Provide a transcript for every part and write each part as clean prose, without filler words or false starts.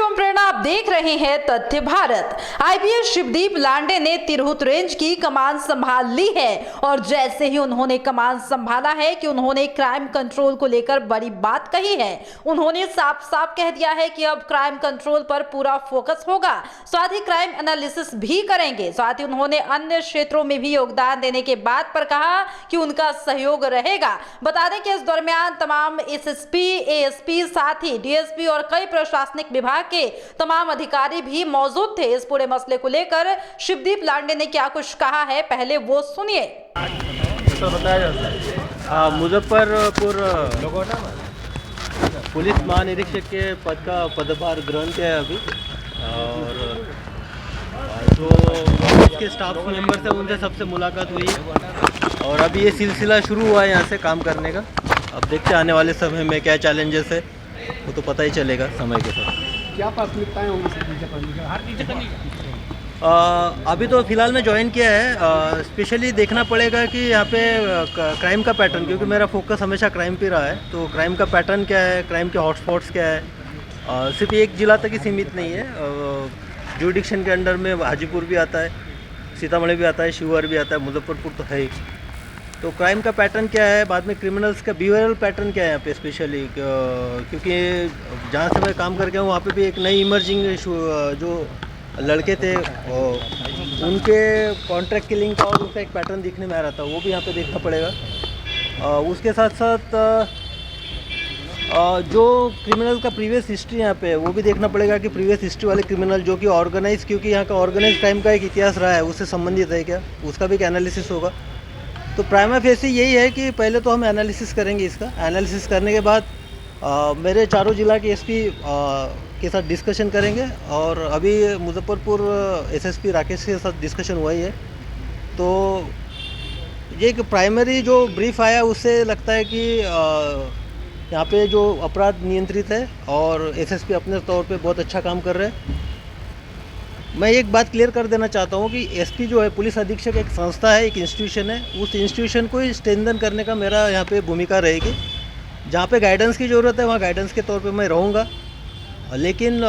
शुभम प्रेरणा, आप देख रहे हैं तथ्य भारत। आईपीएस शिवदीप लांडे ने तिरहुत रेंज की कमान संभाल ली है और जैसे ही उन्होंने कमान संभाला है कि उन्होंने क्राइम कंट्रोल को लेकर बड़ी बात कही है। उन्होंने साफ साफ कह दिया है कि अब क्राइम कंट्रोल पर पूरा फोकस होगा, साथ ही क्राइम एनालिसिस भी करेंगे। साथ ही उन्होंने अन्य क्षेत्रों में भी योगदान देने के बात पर कहा कि उनका सहयोग रहेगा। बता दें कि इस दरमियान तमाम एसएसपी, एएसपी, साथ ही डीएसपी और कई प्रशासनिक विभाग के तमाम अधिकारी भी मौजूद थे। इस पूरे मसले को लेकर शिवदीप लांडे ने क्या कुछ कहा है, पहले वो सुनिए। मुजफ्फरपुर पुलिस महानिरीक्षक के पद का पदभार ग्रहण किया है अभी, और जो ऑफिस के स्टाफ मेंबर्स हैं उनसे सबसे मुलाकात हुई है और अभी ये सिलसिला शुरू हुआ है यहाँ से काम करने का। अब देखते हैं आने वाले समय में क्या चैलेंजेस है, वो तो पता ही चलेगा समय के साथ। क्या प्राथमिकताएं होंगी अभी तो फ़िलहाल मैं ज्वाइन किया है। स्पेशली देखना पड़ेगा कि यहाँ पे क्राइम का पैटर्न, क्योंकि मेरा फोकस हमेशा क्राइम पे रहा है, तो क्राइम का पैटर्न क्या है, क्राइम के हॉटस्पॉट्स क्या है। सिर्फ एक ज़िला तक ही सीमित नहीं है, जुडिक्शन के अंडर में हाजीपुर भी आता है, सीतामढ़ी भी आता है, शिवहर भी आता है, मुजफ्फरपुर तो है ही। तो क्राइम का पैटर्न क्या है, बाद में क्रिमिनल्स का बिहेवियरल पैटर्न क्या है यहाँ पे स्पेशली, क्योंकि जहाँ से मैं काम करके हूँ वहाँ पे भी एक नई इमर्जिंग जो लड़के थे उनके कॉन्ट्रैक्ट किलिंग का और उनका एक पैटर्न दिखने में आ रहा था, वो भी यहाँ पे देखना पड़ेगा। उसके साथ साथ जो क्रिमिनल का प्रीवियस हिस्ट्री यहाँ पे वो भी देखना पड़ेगा कि प्रीवियस हिस्ट्री वाले क्रिमिनल जो कि ऑर्गेनाइज, क्योंकि यहाँ का ऑर्गेनाइज क्राइम का एक इतिहास रहा है, उससे संबंधित है क्या, उसका भी एक एनालिसिस होगा। तो प्राइमा फेसी यही है कि पहले तो हम एनालिसिस करेंगे इसका। एनालिसिस करने के बाद मेरे चारों ज़िला के एसपी के साथ डिस्कशन करेंगे, और अभी मुजफ्फरपुर एसएसपी राकेश के साथ डिस्कशन हुआ ही है। तो ये एक प्राइमरी जो ब्रीफ आया उससे लगता है कि यहाँ पे जो अपराध नियंत्रित है और एसएसपी अपने तौर पे बहुत अच्छा काम कर रहे हैं। मैं एक बात क्लियर कर देना चाहता हूँ कि एसपी जो है, पुलिस अधीक्षक, एक संस्था है, एक इंस्टीट्यूशन है। उस इंस्टीट्यूशन को ही स्ट्रेंथन करने का मेरा यहाँ पे भूमिका रहेगी। जहाँ पे गाइडेंस की ज़रूरत है वहाँ गाइडेंस के तौर पे मैं रहूँगा, लेकिन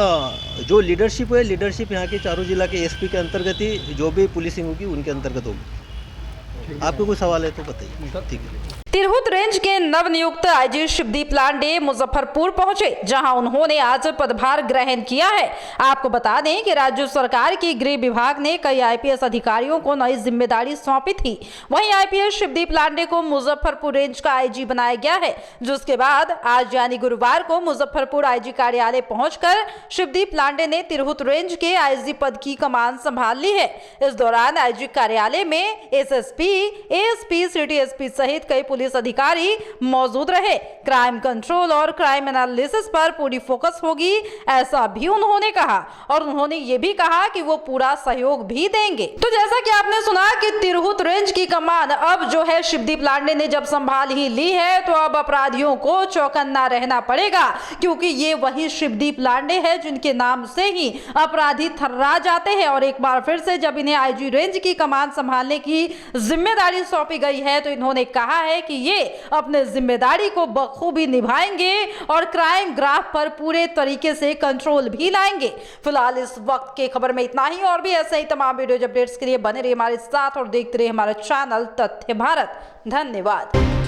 जो लीडरशिप है, लीडरशिप यहाँ के चारों जिला के एसपी के अंतर्गत ही जो भी पुलिसिंग होगी उनके अंतर्गत होगी। आपको कोई सवाल है तो बताइए। ठीक है। तिरहुत रेंज के नवनियुक्त आईजी शिवदीप लांडे मुजफ्फरपुर पहुंचे, जहां उन्होंने आज पदभार ग्रहण किया है। आपको बता दें कि राज्य सरकार की गृह विभाग ने कई आईपीएस अधिकारियों को नई जिम्मेदारी सौंपी थी। वहीं आईपीएस शिवदीप लांडे को मुजफ्फरपुर रेंज का आईजी बनाया गया है, जिसके बाद आज यानी गुरुवार को मुजफ्फरपुर आईजी कार्यालय पहुंचकर शिवदीप लांडे ने तिरहुत रेंज के आईजी पद की कमान संभाल ली है। इस दौरान आईजी कार्यालय में एसएसपी, एएसपी, सिटी एसपी सहित कई पुलिस अधिकारी मौजूद रहे। क्राइम कंट्रोल और क्राइम एनालिसिस पर पूरी फोकस होगी, ऐसा भी उन्होंने कहा, और उन्होंने ये भी कहा कि वो पूरा सहयोग भी देंगे। तो जैसा कि आपने सुना कि तिरहुत रेंज की कमान अब जो है शिवदीप लांडे ने जब संभाल ही ली है, तो अब अपराधियों को चौकन्ना रहना पड़ेगा, क्योंकि ये वही शिवदीप लांडे है जिनके नाम से ही अपराधी थर्रा जाते हैं। और एक बार फिर से जब इन्हें आईजी रेंज की कमान संभालने की जिम्मेदारी सौंपी गई है, तो इन्होंने कहा है कि ये अपने जिम्मेदारी को बखूबी निभाएंगे और क्राइम ग्राफ पर पूरे तरीके से कंट्रोल भी लाएंगे। फिलहाल इस वक्त के खबर में इतना ही, और भी ऐसे ही तमाम वीडियो अपडेट्स के लिए बने रहिए हमारे साथ और देखते रहिए हमारा चैनल तथ्य भारत। धन्यवाद।